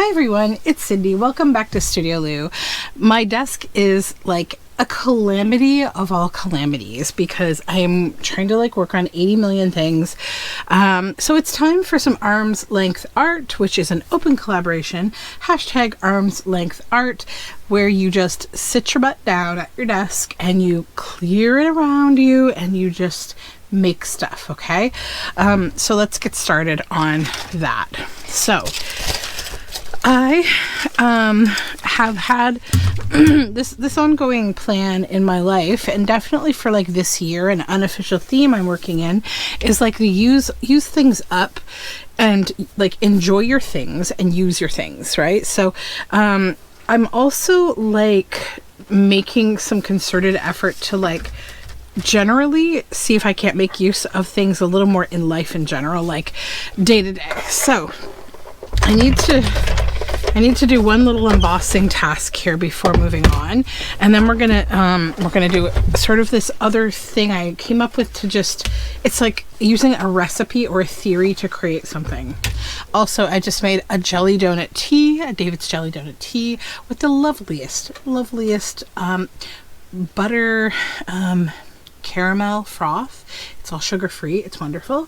Hi everyone, it's Cindy. Welcome back to Studioloo. My desk is like a calamity of all calamities because I'm trying to work on 80 million things. So it's time for some arm's length art, which is an open collaboration, hashtag arm's length art, where you just sit your butt down at your desk and you clear it around you and you just make stuff, okay? So let's get started on that. So I have had this ongoing plan in my life, and definitely for this year, an unofficial theme I'm working in is to use things up and enjoy your things and use your things, right? So I'm also making some concerted effort to generally see if I can't make use of things a little more in life in general, like day to day. So I need to do one little embossing task here before moving on, and then we're gonna do sort of this other thing I came up with to just, it's like using a recipe or a theory to create something. Also, I just made a jelly donut tea, a David's jelly donut tea with the loveliest butter caramel froth. It's all sugar free. It's wonderful.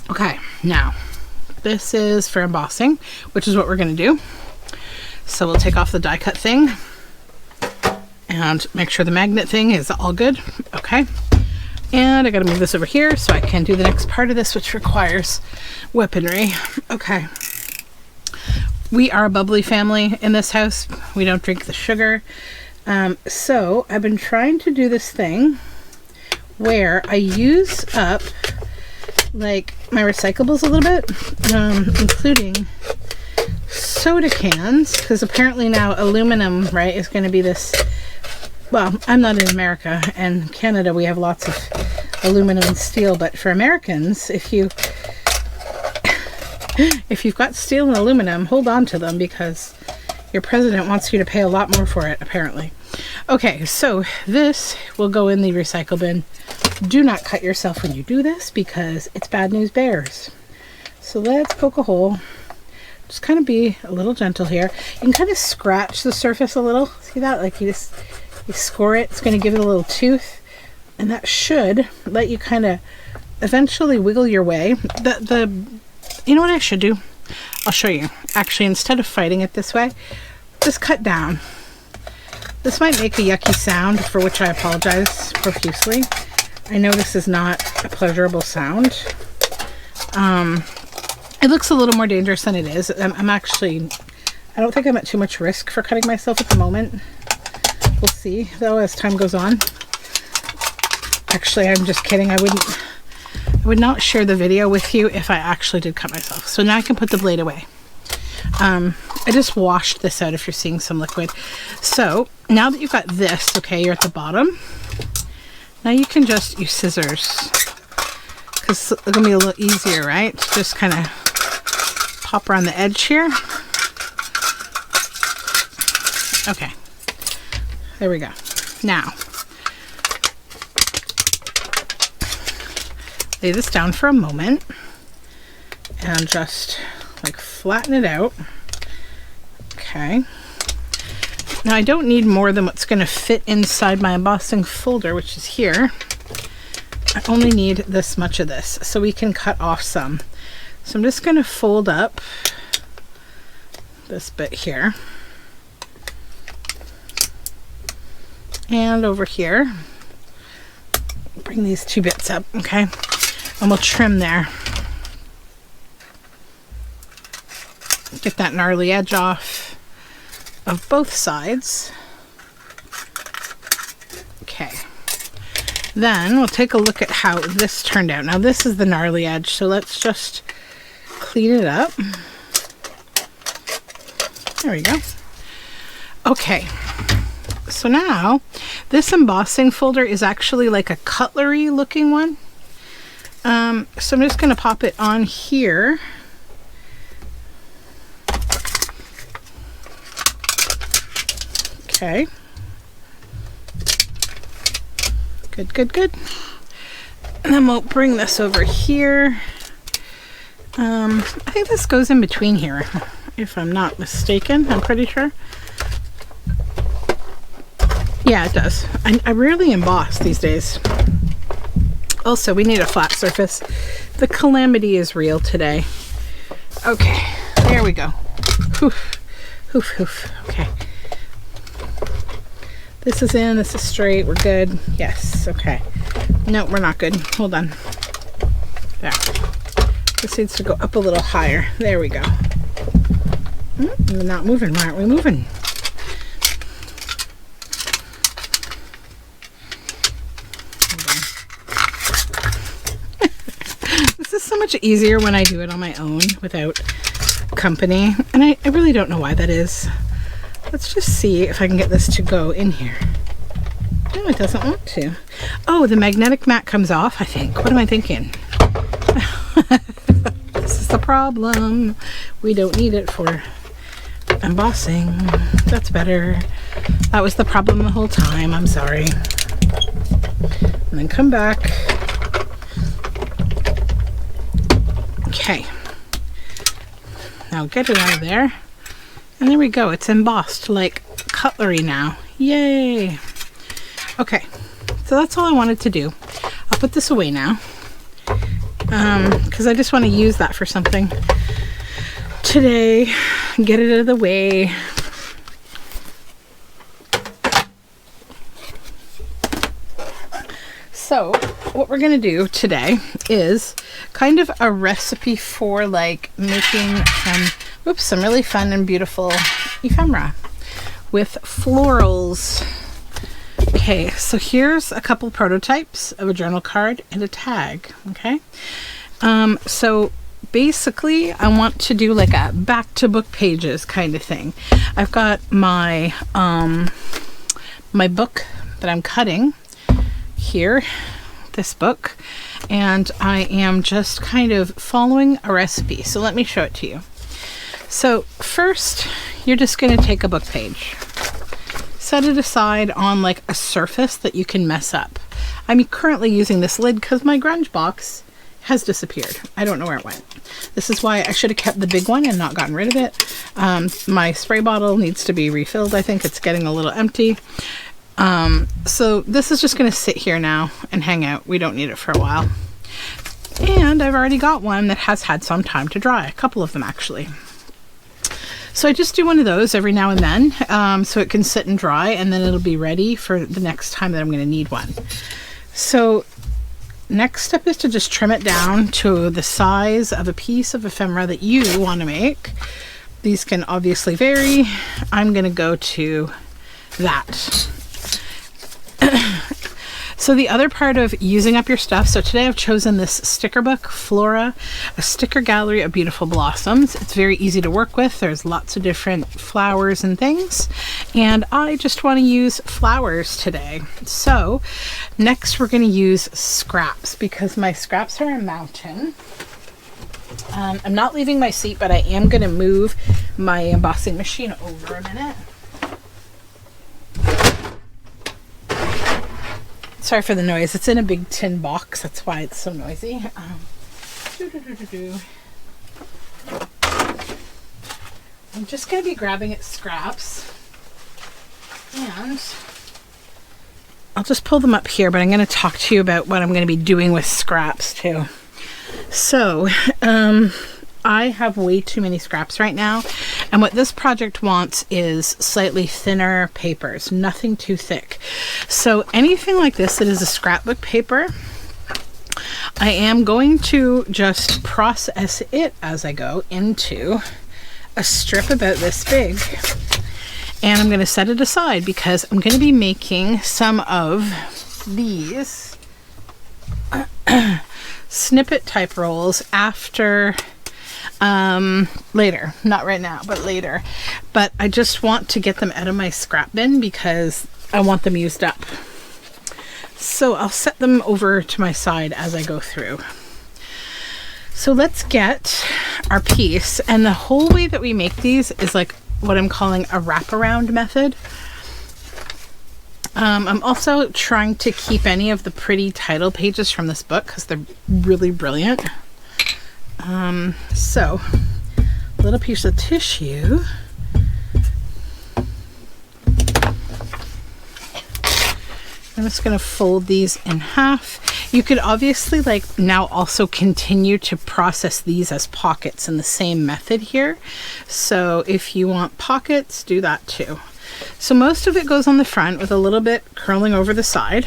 Okay, now this is for embossing, which is what we're going to do. So we'll take off the die cut thing and make sure the magnet thing is all good. Okay, and I got to move this over here so I can do the next part of this, which requires weaponry. Okay, we are a bubbly family in this house. We don't drink the sugar. So I've been trying to do this thing where I use up my recyclables a little bit, including soda cans, because apparently now aluminum, right, is going to be this, well, I'm not in America, and Canada we have lots of aluminum and steel, but for Americans, if you've got steel and aluminum, hold on to them because your president wants you to pay a lot more for it, apparently. Okay, so this will go in the recycle bin. Do not cut yourself when you do this because it's bad news bears. So let's poke a hole. Just kind of be a little gentle here. You can kind of scratch the surface a little. See that? You score it. It's going to give it a little tooth, and that should let you kind of eventually wiggle your way. You know what I should do? I'll show you. Actually, instead of fighting it this way, just cut down. This might make a yucky sound, for which I apologize profusely. I know this is not a pleasurable sound. It looks a little more dangerous than it is. I don't think I'm at too much risk for cutting myself at the moment. We'll see, though, as time goes on. Actually, I'm just kidding. I would not share the video with you if I actually did cut myself. So now I can put the blade away. I just washed this out if you're seeing some liquid. So now that you've got this, okay, you're at the bottom. Now you can just use scissors because it's going to be a little easier, right? Just kind of pop around the edge here. Okay, there we go. Now, lay this down for a moment and just flatten it out. Okay. Now I don't need more than what's going to fit inside my embossing folder, which is here. I only need this much of this, so we can cut off some. So I'm just going to fold up this bit here. And over here. Bring these two bits up, okay? And we'll trim there. Get that gnarly edge off of both sides. Okay. Then we'll take a look at how this turned out. Now this is the gnarly edge, so let's just clean it up. There we go. Okay. So now this embossing folder is actually like a cutlery looking one. So I'm just going to pop it on here. Okay. Good. And then we'll bring this over here. I think this goes in between here, if I'm not mistaken. I'm pretty sure. Yeah, it does. I rarely emboss these days. Also, we need a flat surface. The calamity is real today. Okay, there we go. Oof, oof, oof. Okay. This is in, this is straight, we're good. Yes, okay. No, we're not good. Hold on. There. This needs to go up a little higher. There we go. We're not moving. Why aren't we moving? This is so much easier when I do it on my own without company. And I really don't know why that is. Let's just see if I can get this to go in here. No, it doesn't want to. Oh, the magnetic mat comes off, I think. What am I thinking? This is the problem. We don't need it for embossing. That's better. That was the problem the whole time. I'm sorry. And then come back. Okay. Now get it out of there. And there we go. It's embossed like cutlery now. Yay. Okay. So that's all I wanted to do. I'll put this away now. Because I just want to use that for something today. Get it out of the way. So what we're going to do today is kind of a recipe for like making some really fun and beautiful ephemera with florals. Okay, so here's a couple prototypes of a journal card and a tag. Okay, so basically I want to do like a back to book pages kind of thing. I've got my my book that I'm cutting here, this book, and I am just kind of following a recipe. So let me show it to you. So first, you're just going to take a book page, set it aside on like a surface that you can mess up. I'm currently using this lid because my grunge box has disappeared. I don't know where it went. This is why I should have kept the big one and not gotten rid of it. My spray bottle needs to be refilled. I think it's getting a little empty. So this is just going to sit here now and hang out. We don't need it for a while. And I've already got one that has had some time to dry, a couple of them actually. So I just do one of those every now and then, so it can sit and dry, and then it'll be ready for the next time that I'm going to need one. So next step is to just trim it down to the size of a piece of ephemera that you want to make. These can obviously vary. I'm going to go to that. So the other part of using up your stuff, so today I've chosen this sticker book, Flora, a sticker gallery of beautiful blossoms. It's very easy to work with. There's lots of different flowers and things, and I just want to use flowers today. So next we're going to use scraps because my scraps are a mountain. I'm not leaving my seat, but I am going to move my embossing machine over a minute. Sorry for the noise. It's in a big tin box. That's why it's so noisy. I'm just going to be grabbing at scraps. And I'll just pull them up here, but I'm going to talk to you about what I'm going to be doing with scraps too. So, I have way too many scraps right now, and what this project wants is slightly thinner papers, nothing too thick. So anything like this that is a scrapbook paper, I am going to just process it as I go into a strip about this big, and I'm going to set it aside because I'm going to be making some of these snippet type rolls after later, not right now, but later. But I just want to get them out of my scrap bin because I want them used up. So I'll set them over to my side as I go through. So let's get our piece, and the whole way that we make these is like what I'm calling a wraparound method. I'm also trying to keep any of the pretty title pages from this book because they're really brilliant. So a little piece of tissue. I'm just going to fold these in half. You could obviously like now also continue to process these as pockets in the same method here. So if you want pockets, do that too. So most of it goes on the front with a little bit curling over the side.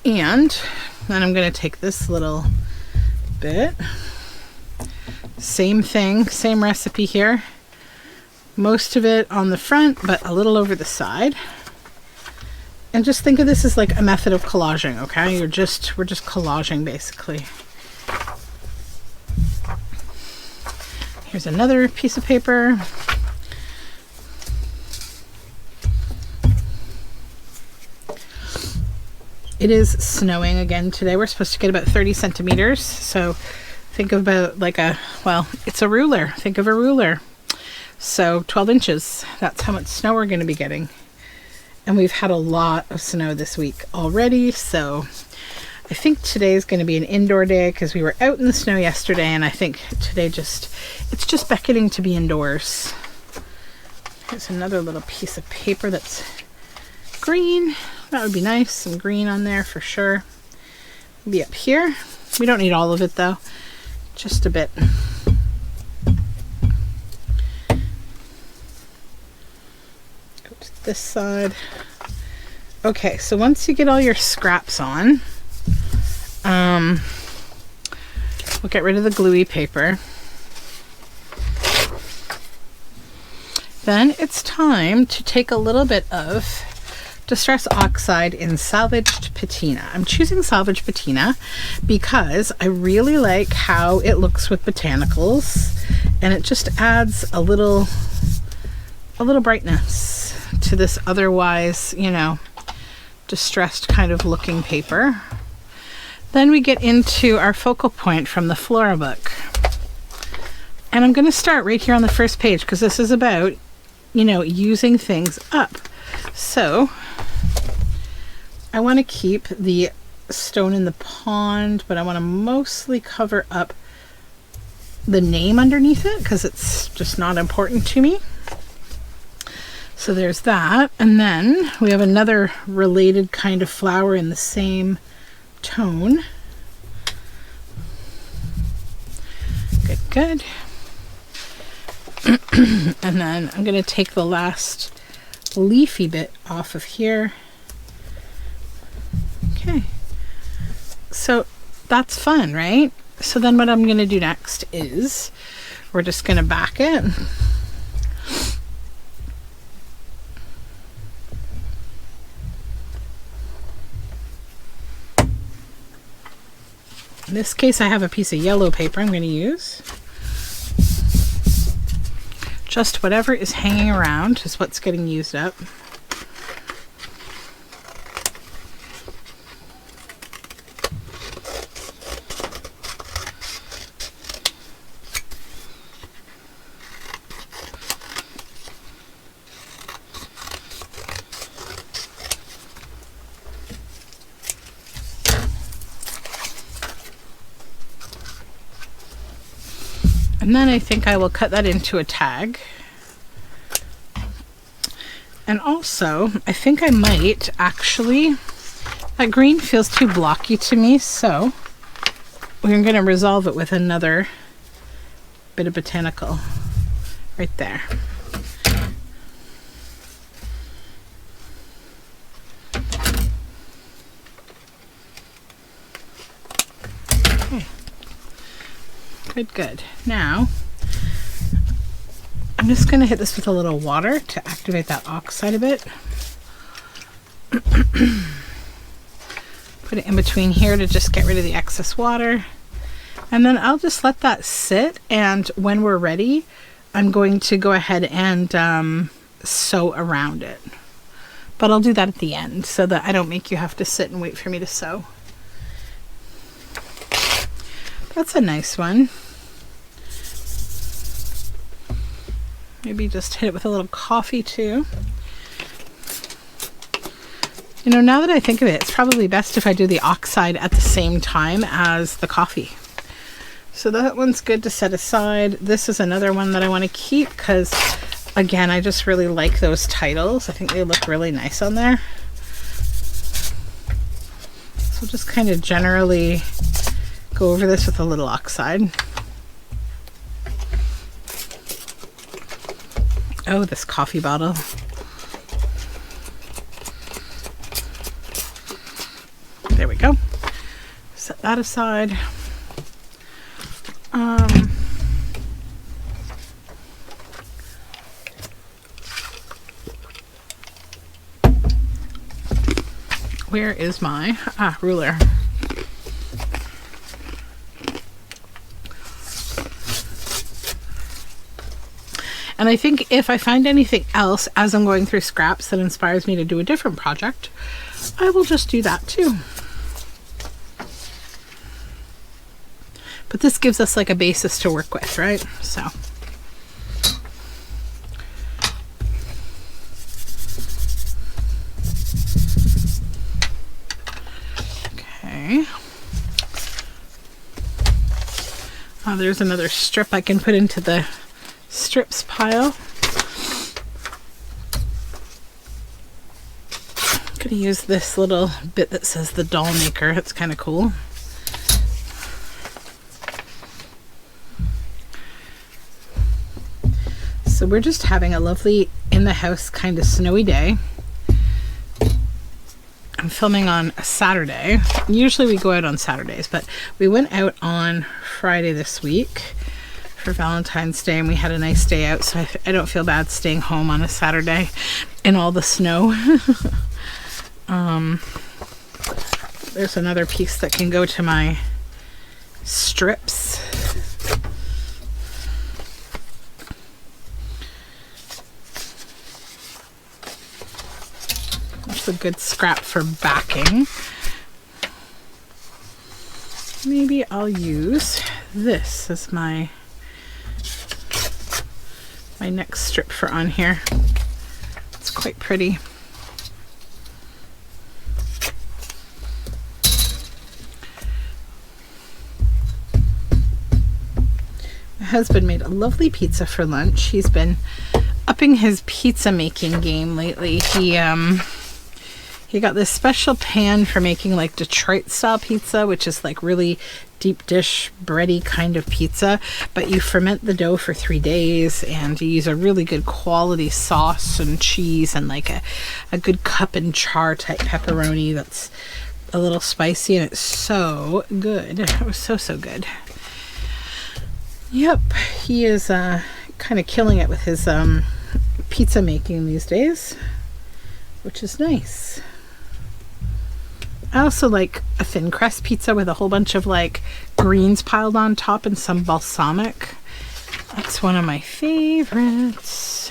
And then I'm going to take this little bit. Same thing, same recipe here. Most of it on the front, but a little over the side. And just think of this as like a method of collaging, okay? We're just collaging basically. Here's another piece of paper. It is snowing again today. We're supposed to get about 30 centimeters. So think about like well, it's a ruler. Think of a ruler. So 12 inches. That's how much snow we're going to be getting. And we've had a lot of snow this week already. So I think today is going to be an indoor day because we were out in the snow yesterday. And I think today it's just beckoning to be indoors. Here's another little piece of paper that's green. That would be nice. Some green on there for sure. Maybe up here. We don't need all of it though. Just a bit. Go to this side. Okay, so once you get all your scraps on, we'll get rid of the gluey paper. Then it's time to take a little bit of Distress Oxide in Salvaged Patina. I'm choosing Salvaged Patina because I really like how it looks with botanicals, and it just adds a little brightness to this otherwise, you know, distressed kind of looking paper. Then we get into our focal point from the Flora book. And I'm going to start right here on the first page because this is about, you know, using things up. So I want to keep the stone in the pond, but I want to mostly cover up the name underneath it because it's just not important to me. So there's that. And then we have another related kind of flower in the same tone. Good, good. And then I'm going to take the last leafy bit off of here. Okay, so that's fun, right? So then what I'm going to do next is we're just going to back it. In this case, I have a piece of yellow paper I'm going to use. Just whatever is hanging around is what's getting used up. And then I think I will cut that into a tag. And also, I think I might actually, that green feels too blocky to me, so we're going to resolve it with another bit of botanical right there. Okay. Good, good. Now, I'm just going to hit this with a little water to activate that oxide a bit. Put it in between here to just get rid of the excess water. And then I'll just let that sit, and when we're ready, I'm going to go ahead and sew around it. But I'll do that at the end so that I don't make you have to sit and wait for me to sew. That's a nice one. Maybe just hit it with a little coffee too. You know, now that I think of it, it's probably best if I do the oxide at the same time as the coffee. So that one's good to set aside. This is another one that I want to keep because, again, I just really like those titles. I think they look really nice on there. So just kind of generally go over this with a little oxide. Oh, this coffee bottle. There we go. Set that aside. Where is my ruler? And I think if I find anything else as I'm going through scraps that inspires me to do a different project, I will just do that too. But this gives us like a basis to work with, right? So. Okay. Oh, there's another strip I can put into the strips pile. I'm gonna use this little bit that says the doll maker. It's kind of cool. So we're just having a lovely in the house kind of snowy day. I'm filming on a Saturday. Usually we go out on Saturdays, but we went out on Friday this week for Valentine's Day and we had a nice day out, so I don't feel bad staying home on a Saturday in all the snow. There's another piece that can go to my strips. That's a good scrap for backing. Maybe I'll use this as my next strip for on here. It's quite pretty. My husband made a lovely pizza for lunch. He's been upping his pizza making game lately. He got this special pan for making like Detroit style pizza, which is like really deep dish bready kind of pizza, but you ferment the dough for 3 days and you use a really good quality sauce and cheese and like a good cup and char type pepperoni that's a little spicy, and it's so good. It was so good. Yep, he is kind of killing it with his pizza making these days, which is nice. I also like a thin crust pizza with a whole bunch of like greens piled on top and some balsamic. That's one of my favorites.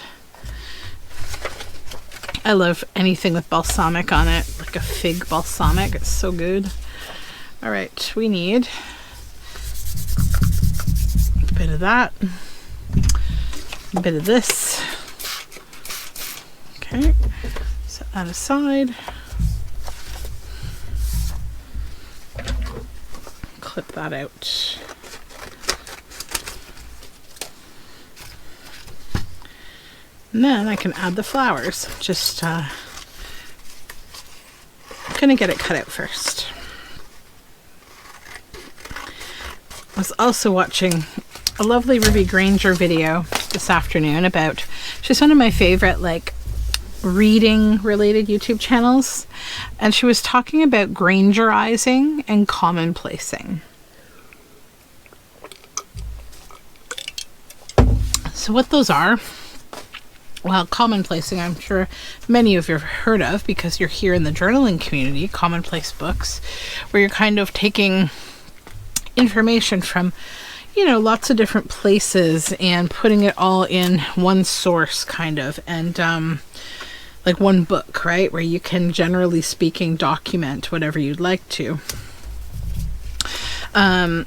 I love anything with balsamic on it, like a fig balsamic. It's so good. All right, we need a bit of that, a bit of this. Okay, set that aside. Clip that out. And then I can add the flowers. Just gonna get it cut out first. I was also watching a lovely Ruby Granger video this afternoon about, she's one of my favorite like reading related YouTube channels, and she was talking about Grangerizing and commonplacing. So what those are, well, commonplacing I'm sure many of you have heard of because you're here in the journaling community, commonplace books, where you're kind of taking information from, you know, lots of different places and putting it all in one source kind of, and like one book, right, where you can, generally speaking, document whatever you'd like to.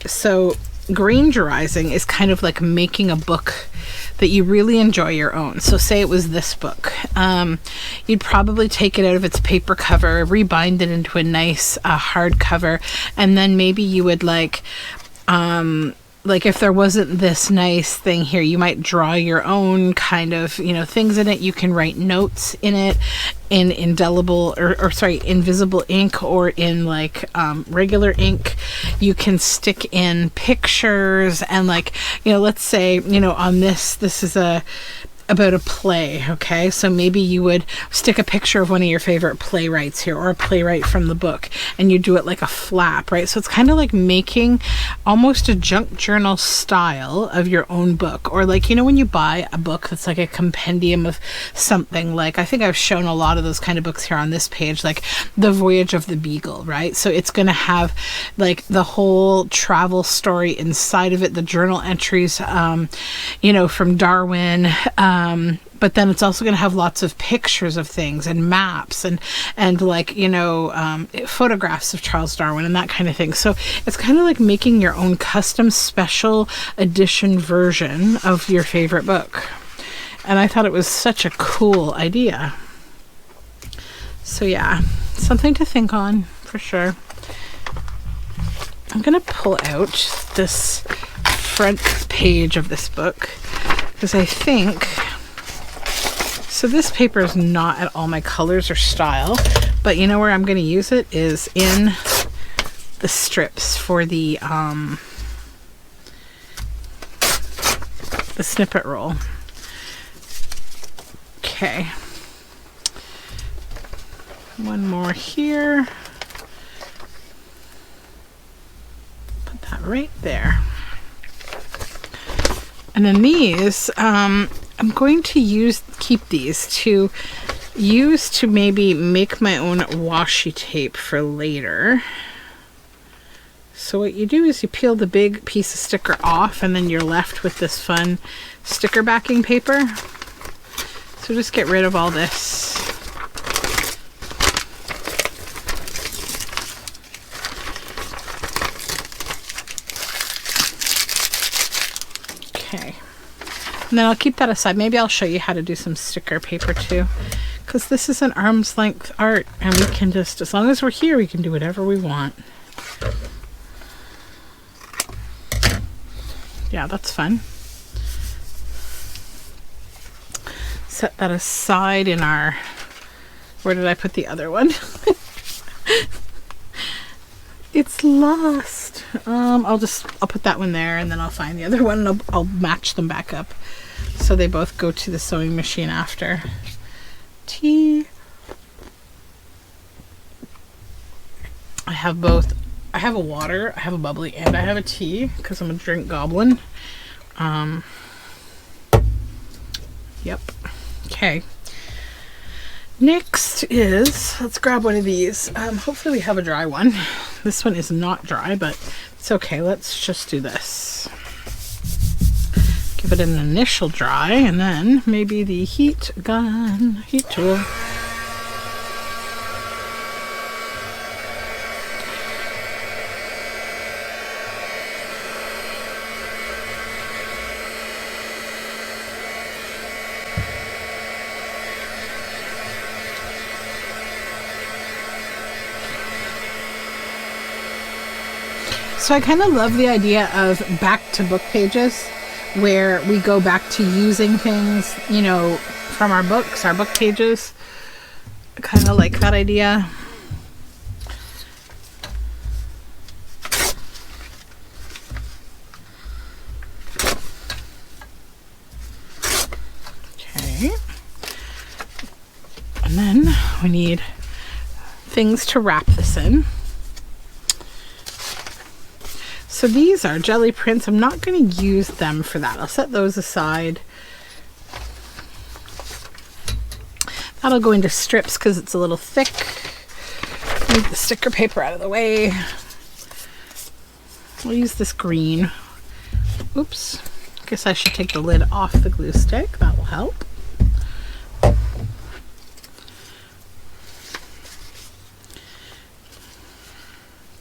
So Grangerizing is kind of like making a book that that you really enjoy your own. So say it was this book. You'd probably take it out of its paper cover, rebind it into a nice hardcover, and then maybe you would like if there wasn't this nice thing here, you might draw your own kind of, things in it. You can write notes in it in indelible invisible ink, or in regular ink. You can stick in pictures and let's say, on this is about a play, okay? So maybe you would stick a picture of one of your favorite playwrights here, or a playwright from the book, and you do it like a flap, right? So it's kind of like making almost a junk journal style of your own book. Or when you buy a book that's like a compendium of something, I think I've shown a lot of those kind of books here on this page, like The Voyage of the Beagle, right? So it's going to have the whole travel story inside of it, the journal entries, from Darwin, but then it's also going to have lots of pictures of things and maps and photographs of Charles Darwin and that kind of thing. So it's kind of like making your own custom special edition version of your favorite book. And I thought it was such a cool idea. So yeah, something to think on for sure. I'm going to pull out this front page of this book, because I think, so this paper is not at all my colors or style, but where I'm going to use it is in the strips for the snippet roll. Okay. One more here. Put that right there. And then these, I'm going to keep these to use to maybe make my own washi tape for later. So what you do is you peel the big piece of sticker off, and then you're left with this fun sticker backing paper. So just get rid of all this. Okay, and then I'll keep that aside. Maybe I'll show you how to do some sticker paper too, because this is an arm's length art, and we can just, as long as we're here, we can do whatever we want. Yeah, that's fun. Set that aside in our, where did I put the other one? It's lost. I'll put that one there, and then I'll find the other one, and I'll match them back up so they both go to the sewing machine after. Tea. I have both. I have a water, I have a bubbly, and I have a tea because I'm a drink goblin. Yep. Okay. Next is, let's grab one of these. Hopefully we have a dry one. This one is not dry, but it's okay. Let's just do this. Give it an initial dry, and then maybe the heat tool. So I kind of love the idea of back to book pages, where we go back to using things, you know, from our books, our book pages. I kind of like that idea. Okay. And then we need things to wrap this in. So these are jelly prints. I'm not going to use them for that. I'll set those aside. That'll go into strips because it's a little thick. Move the sticker paper out of the way. We'll use this green. Oops. Guess I should take the lid off the glue stick. That will help.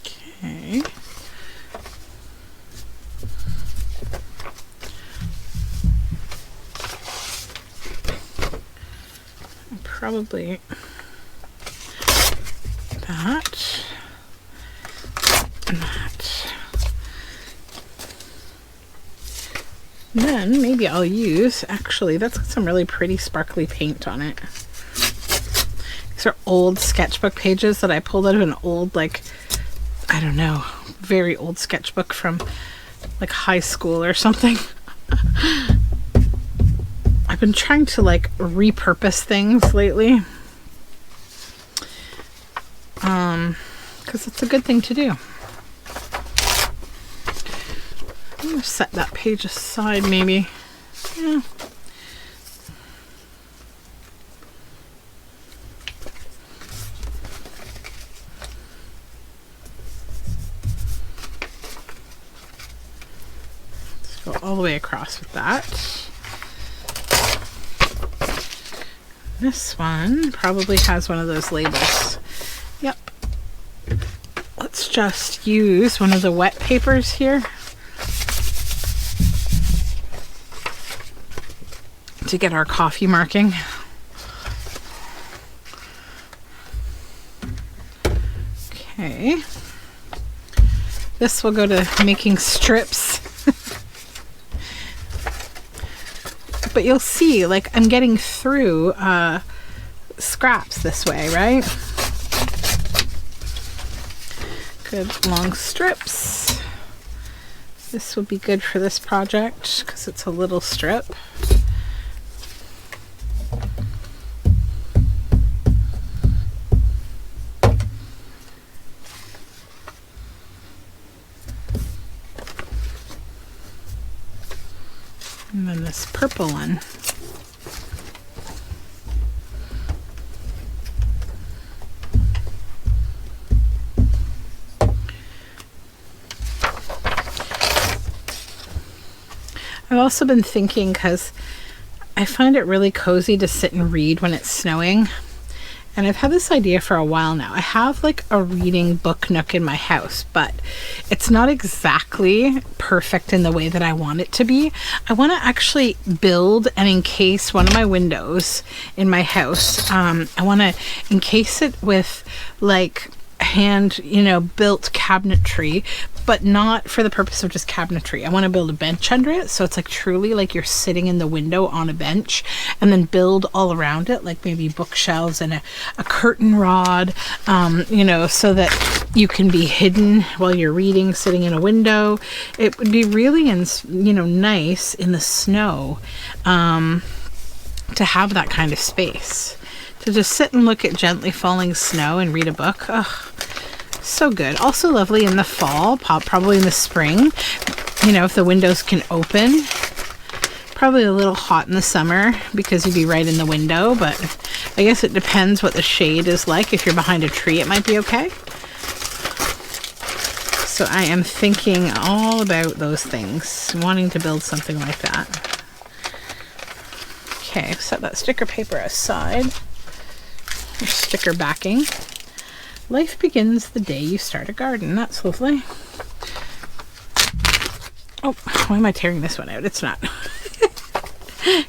Okay. probably that and that. And then maybe I'll use, actually, that's got some really pretty sparkly paint on it. These are old sketchbook pages that I pulled out of an old, like, I don't know, very old sketchbook from like high school or something. I've been trying to like repurpose things lately. Because it's a good thing to do. I'm going to set that page aside maybe. Yeah. Let's go all the way across with that. This one probably has one of those labels. Yep. Let's just use one of the wet papers here to get our coffee marking. Okay. This will go to making strips. But you'll see, like, I'm getting through scraps this way, right? Good long strips. This would be good for this project because it's a little strip. And then this purple one. I've also been thinking, because I find it really cozy to sit and read when it's snowing. And I've had this idea for a while now. I have like a reading book nook in my house, but it's not exactly perfect in the way that I want it to be. I want to actually build and encase one of my windows in my house. I want to encase it with like hand, built cabinetry, but not for the purpose of just cabinetry. I want to build a bench under it, so it's like truly like you're sitting in the window on a bench, and then build all around it, like maybe bookshelves and a curtain rod, so that you can be hidden while you're reading, sitting in a window. It would be really, nice in the snow to have that kind of space. To just sit and look at gently falling snow and read a book. Ugh. So good. Also lovely in the fall, probably in the spring, if the windows can open. Probably a little hot in the summer because you'd be right in the window, but I guess it depends what the shade is like. If you're behind a tree, it might be okay. So I am thinking all about those things, wanting to build something like that. Okay, set that sticker paper aside. Or sticker backing. Life begins the day you start a garden. That's lovely. Oh, why am I tearing this one out? It's not.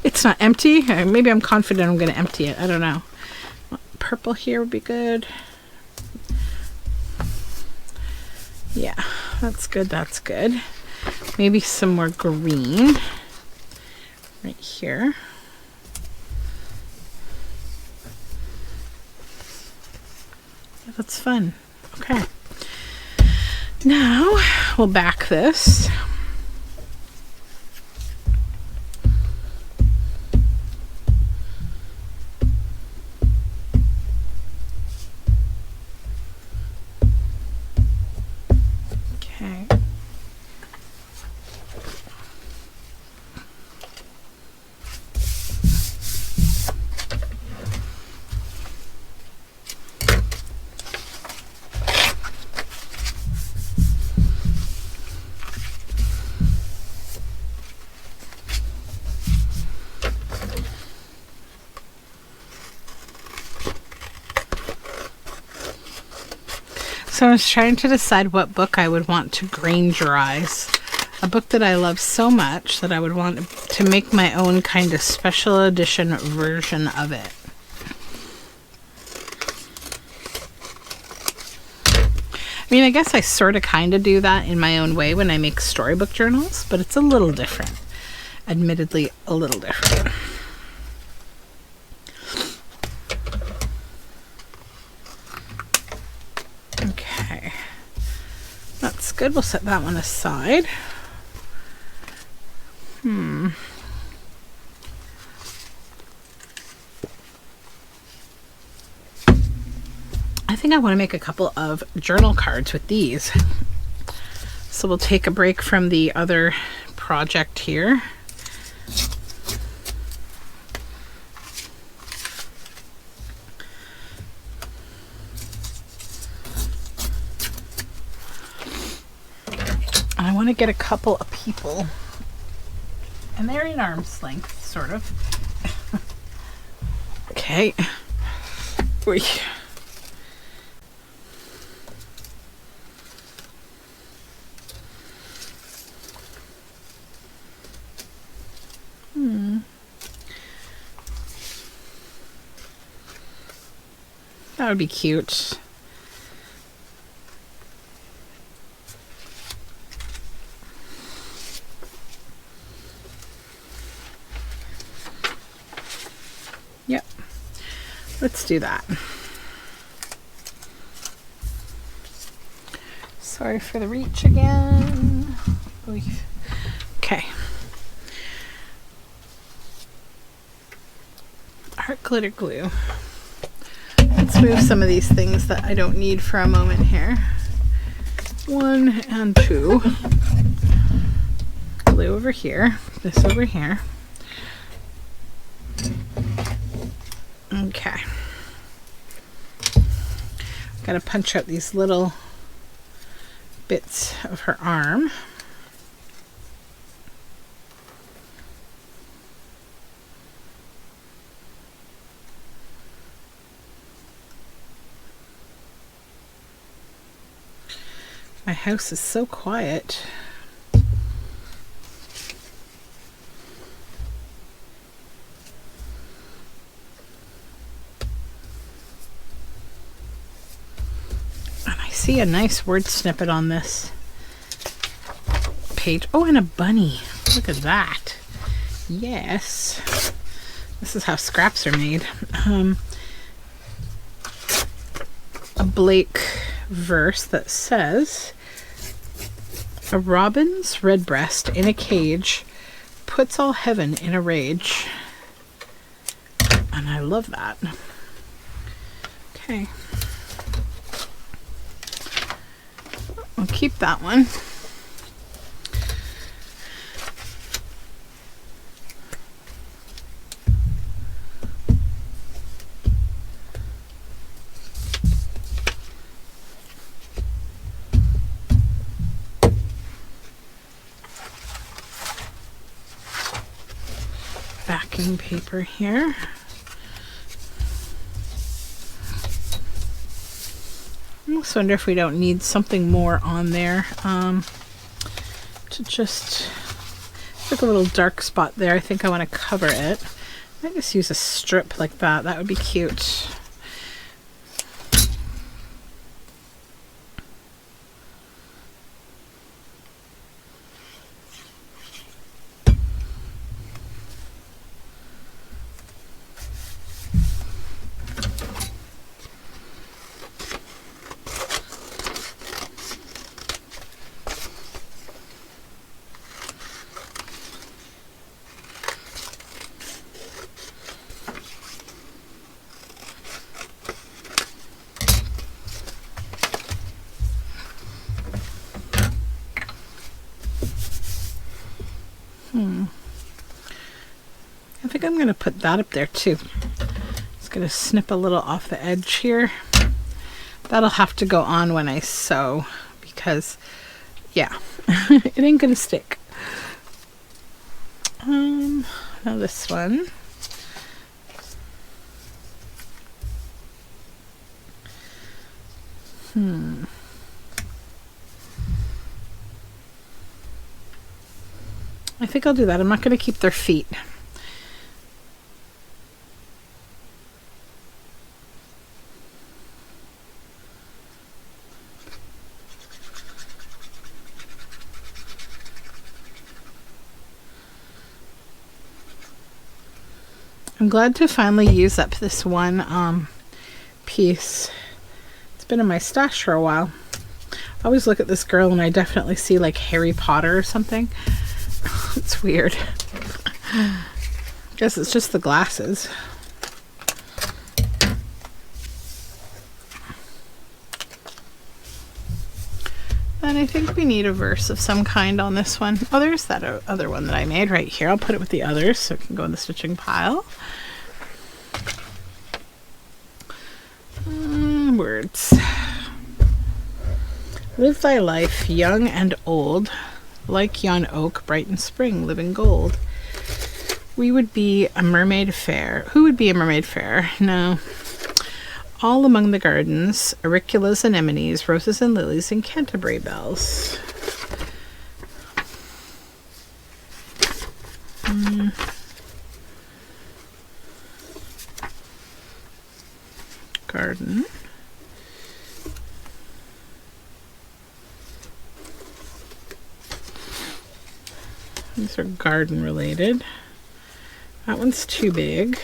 It's not empty. Maybe I'm confident I'm going to empty it. I don't know. Purple here would be good. Yeah, that's good. That's good. Maybe some more green right here. That's fun. Okay. Now we'll back this. Okay. So I was trying to decide what book I would want to Grangerize. A book that I love so much that I would want to make my own kind of special edition version of it. I mean, I guess I sort of kind of do that in my own way when I make storybook journals, but it's a little different. Admittedly, a little different. Okay, that's good. We'll set that one aside. I think I want to make a couple of journal cards with these. So we'll take a break from the other project here. And I want to get a couple of people. And they're in arm's length, sort of. Okay. Oy. That would be cute. Yep. Let's do that. Sorry for the reach again. Oy. Okay. Art glitter glue. Let's move some of these things that I don't need for a moment here. 1 and 2. Glue over here. This over here. Okay. Gotta punch out these little bits of her arm. My house is so quiet. And I see a nice word snippet on this page. Oh, and a bunny. Look at that. Yes. This is how scraps are made. A Blake verse that says, "A robin's redbreast in a cage puts all heaven in a rage." And I love that. Okay. I'll keep that one. Backing paper here. I almost wonder if we don't need something more on there to just like a little dark spot there. I think I want to cover it. I might just use a strip like that. That would be cute. I think I'm going to put that up there too. Just going to snip a little off the edge here. That'll have to go on when I sew because, yeah, it ain't going to stick. Now this one. I think I'll do that. I'm not going to keep their feet. I'm glad to finally use up this one piece. It's been in my stash for a while. I always look at this girl and I definitely see like Harry Potter or something. It's weird. Guess it's just the glasses. And I think we need a verse of some kind on this one. Oh, there's that other one that I made right here. I'll put it with the others so it can go in the stitching pile. Words. Live thy life, young and old, like yon oak, bright in spring, live in gold. We would be a mermaid fair. Who would be a mermaid fair? No. All among the gardens, auriculas, anemones, roses and lilies, and Canterbury bells. Garden. These are garden related. That one's too big.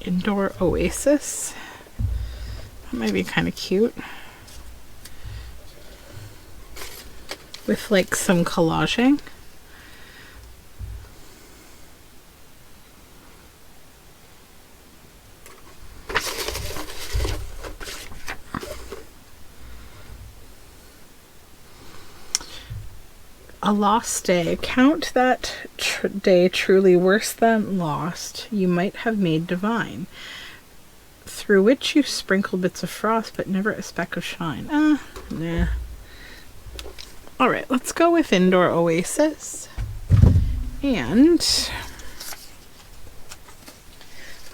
Indoor oasis. That might be kind of cute. With like some collaging. A lost day. Count that day truly worse than lost. You might have made divine, through which you sprinkled bits of frost, but never a speck of shine. Nah. All right, let's go with indoor oasis. And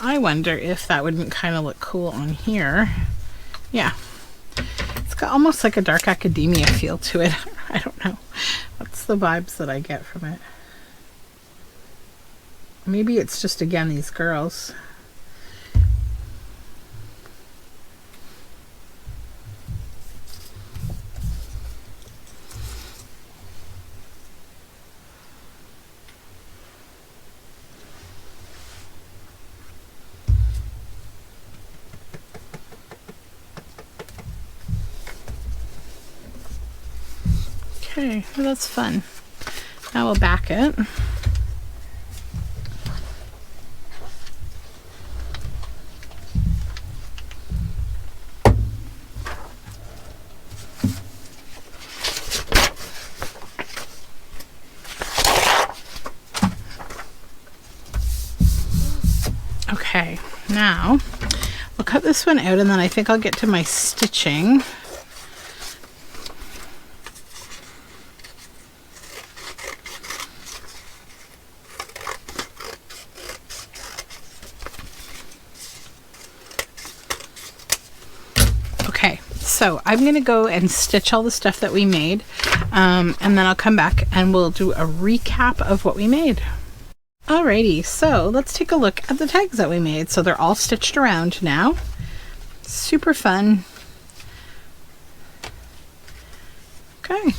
I wonder if that wouldn't kind of look cool on here. Yeah. It's got almost like a dark academia feel to it. I don't know. That's the vibes that I get from it. Maybe it's just, again, these girls. Okay, well, that's fun. Now we'll back it. Okay, now we'll cut this one out and then I think I'll get to my stitching. So I'm going to go and stitch all the stuff that we made, and then I'll come back and we'll do a recap of what we made. Alrighty, so let's take a look at the tags that we made. So they're all stitched around now. Super fun. Okay.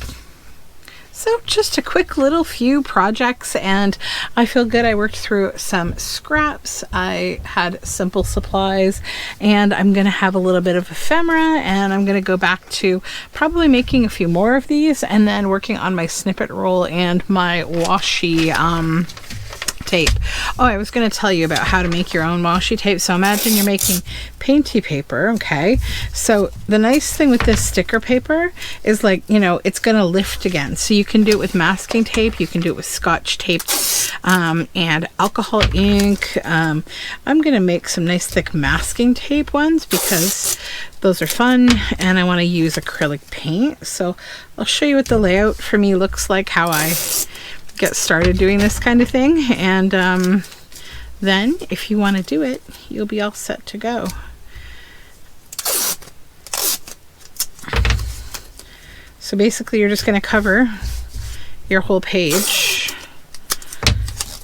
So just a quick little few projects, and I feel good. I worked through some scraps. I had simple supplies, and I'm going to have a little bit of ephemera, and I'm going to go back to probably making a few more of these and then working on my snippet roll and my washi tape. Oh, I was going to tell you about how to make your own washi tape. So imagine you're making painty paper. Okay, so the nice thing with this sticker paper is, like, you know, it's going to lift again. So you can do it with masking tape, you can do it with scotch tape, and alcohol ink. I'm going to make some nice thick masking tape ones because those are fun, and I want to use acrylic paint. So I'll show you what the layout for me looks like, how I get started doing this kind of thing, and then if you want to do it, you'll be all set to go. So basically you're just going to cover your whole page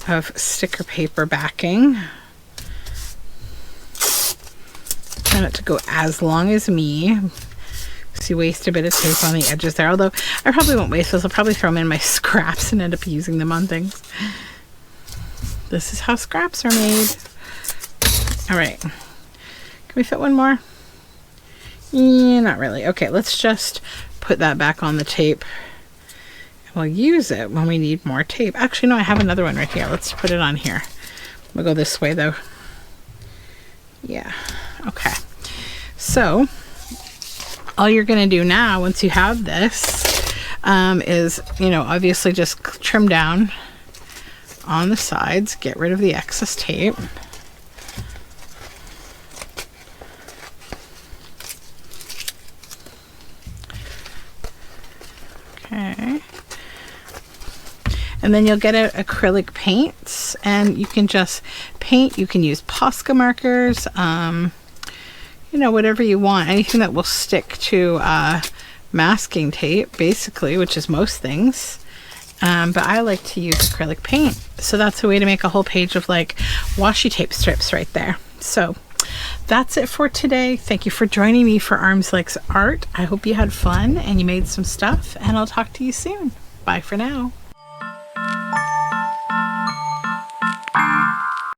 of sticker paper backing. Try not to go as long as me. So you waste a bit of tape on the edges there, although I probably won't waste those. I'll probably throw them in my scraps and end up using them on things. This is how scraps are made. All right, can we fit one more? Yeah, not really. Okay, let's just put that back on the tape. We'll use it when we need more tape. Actually, no, I have another one right here. Let's put it on here. We'll go this way though. Yeah, okay. So all you're going to do now, once you have this, is, you know, obviously just trim down on the sides, get rid of the excess tape. Okay. And then you'll get acrylic paints, and you can just paint. You can use Posca markers, you know, whatever you want, anything that will stick to masking tape, basically, which is most things. But I like to use acrylic paint. So that's a way to make a whole page of like washi tape strips right there. So that's it for today. Thank you for joining me for Arms Length Art. I hope you had fun and you made some stuff, and I'll talk to you soon. Bye for now.